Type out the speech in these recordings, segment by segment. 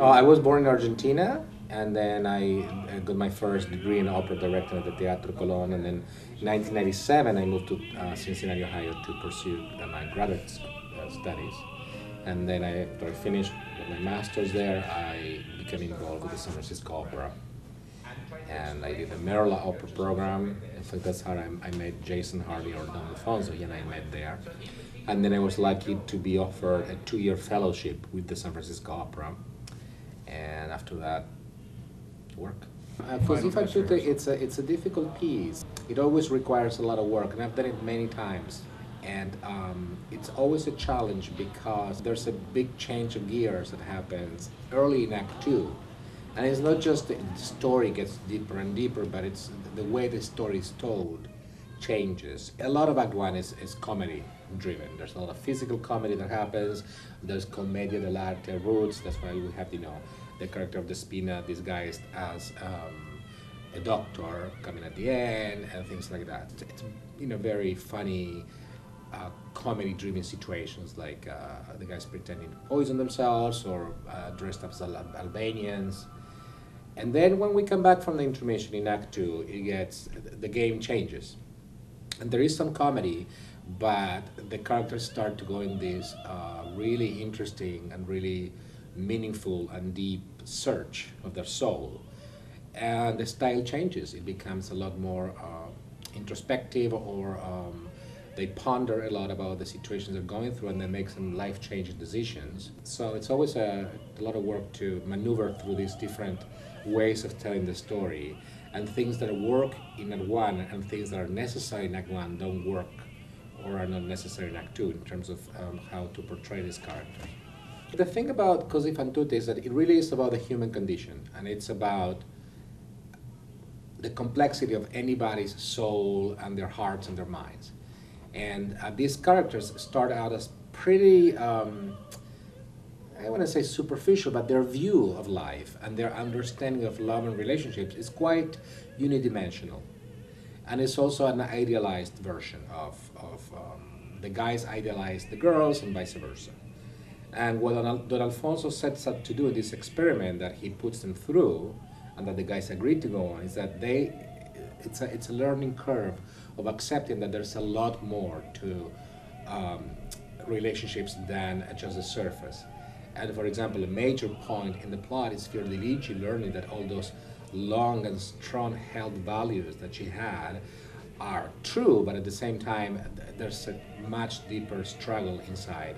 I was born in Argentina, and then I got my first degree in opera directing at the Teatro Colón, and then in 1997 I moved to Cincinnati, Ohio to pursue my studies. And then after I finished my master's there, I became involved with the San Francisco Opera. And I did the Merla Opera program. In fact, that's how I met Jason Hardy or Don Alfonso. He and I met there. And then I was lucky to be offered a 2-year fellowship with the San Francisco Opera. And after that, work. Cosi fan tutte, it's a difficult piece. It always requires a lot of work, and I've done it many times. And it's always a challenge because there's a big change of gears that happens early in Act 2. And it's not just the story gets deeper and deeper, but it's the way the story is told changes. A lot of Act 1 is comedy driven. There's a lot of physical comedy that happes. There's commedia dell'arte roots. That's why we have, the character of Despina disguised as a doctor coming at the end and things like that. It's very funny comedy-driven situations, like the guys pretending to poison themselves or dressed up as Albanians. And then when we come back from the intermission in Act 2, the game changes. And there is some comedy, but the characters start to go in this really interesting and really meaningful and deep search of their soul. And the style changes. It becomes a lot more introspective, or they ponder a lot about the situations they're going through, and they make some life-changing decisions. So it's always a lot of work to maneuver through these different ways of telling the story, and things that work in Act 1 and things that are necessary in Act 1 don't work or are not necessary in Act 2 in terms of how to portray these characters. The thing about Cosi fan tutte is that it really is about the human condition, and it's about the complexity of anybody's soul and their hearts and their minds. And these characters start out as pretty, I want to say superficial, but their view of life and their understanding of love and relationships is quite unidimensional. And it's also an idealized version of the guys idealize the girls and vice versa. And what Don Alfonso sets up to do in this experiment that he puts them through, and that the guys agreed to go on, is that it's a learning curve of accepting that there's a lot more to relationships than just the surface. And for example, a major point in the plot is Fiordilici learning that all those long and strong held values that she had are true, but at the same time, there's a much deeper struggle inside.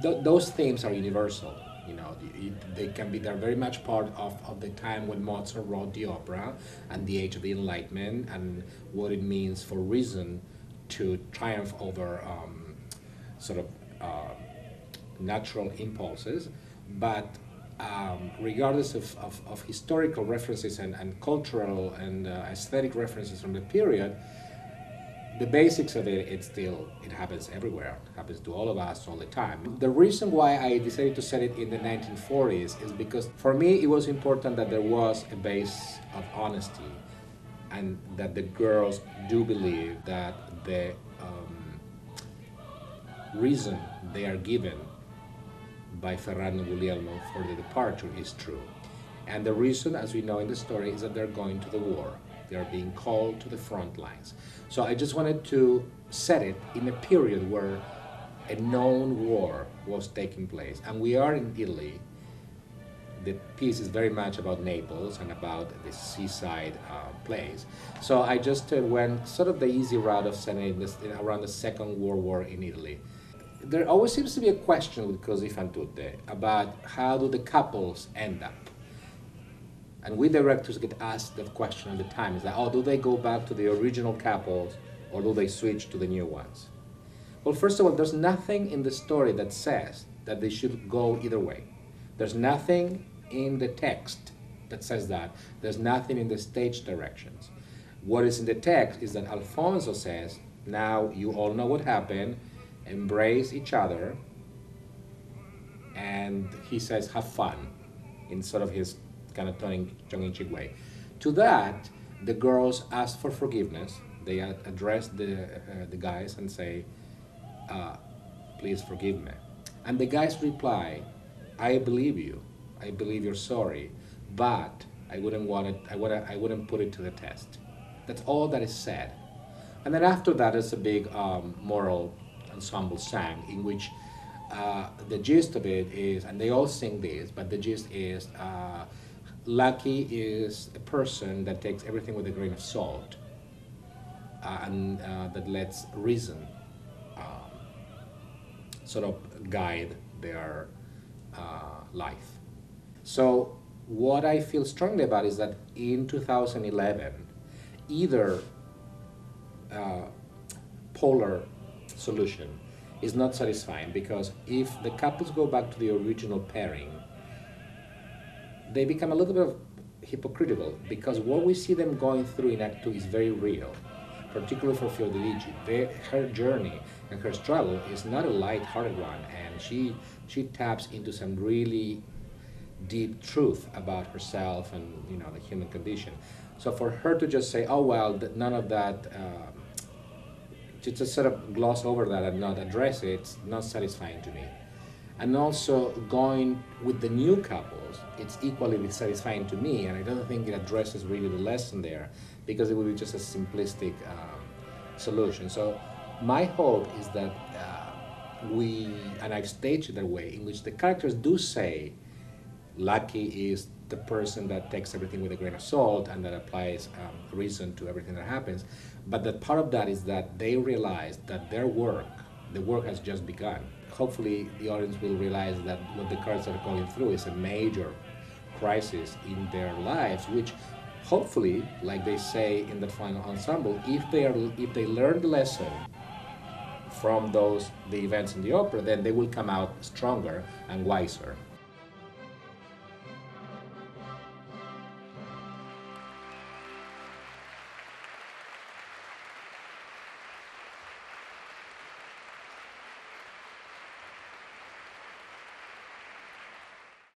Those themes are universal. They're very much part of the time when Mozart wrote the opera and the age of the Enlightenment and what it means for reason to triumph over natural impulses. But regardless of historical references and cultural and aesthetic references from the period, the basics of it happens everywhere. It happens to all of us all the time. The reason why I decided to set it in the 1940s is because for me it was important that there was a base of honesty, and that the girls do believe that the reason they are given by Ferrando Guglielmo for the departure is true. And the reason, as we know in the story, is that they're going to the war. They are being called to the front lines. So I just wanted to set it in a period where a known war was taking place. And we are in Italy. The piece is very much about Naples and about the seaside place. So I just went sort of the easy route of setting this around the Second World War in Italy. There always seems to be a question with Cosi fan tutte about how do the couples end up. And we directors get asked that question all the time. Is that, do they go back to the original couples or do they switch to the new ones? Well, first of all, there's nothing in the story that says that they should go either way. There's nothing in the text that says that. There's nothing in the stage directions. What is in the text is that Alfonso says, now you all know what happened, embrace each other, and he says, have fun, in sort of his kind of tongue-in-cheek way. To that, the girls ask for forgiveness, They address the guys and say, please forgive me. And the guys reply, I believe you. I believe you're sorry, but I wouldn't want it. I wouldn't put it to the test. That's all that is said. And then after that, there's a big moral ensemble sang in which the gist of it is, and they all sing this, but the gist is, lucky is a person that takes everything with a grain of salt, and that lets reason sort of guide their life. So what I feel strongly about is that in 2011, either polar solution is not satisfying, because if the couples go back to the original pairing, they become a little bit of hypocritical, because what we see them going through in Act 2 is very real, particularly for Fiordiligi. Her journey and her struggle is not a light-hearted one, and she taps into some really deep truth about herself and, you know, the human condition. So for her to just say, oh well, none of that, to just sort of gloss over that and not address it, it's not satisfying to me. And also going with the new couples, it's equally dissatisfying to me, and I don't think it addresses really the lesson there, because it would be just a simplistic solution. So my hope is that and I've staged it that way, in which the characters do say, lucky is the person that takes everything with a grain of salt and that applies reason to everything that happens, but that part of that is that they realize that the work has just begun. Hopefully the audience will realize that what the characters are going through is a major crisis in their lives, which hopefully, like they say in the final ensemble, if they learn the lesson from the events in the opera, then they will come out stronger and wiser.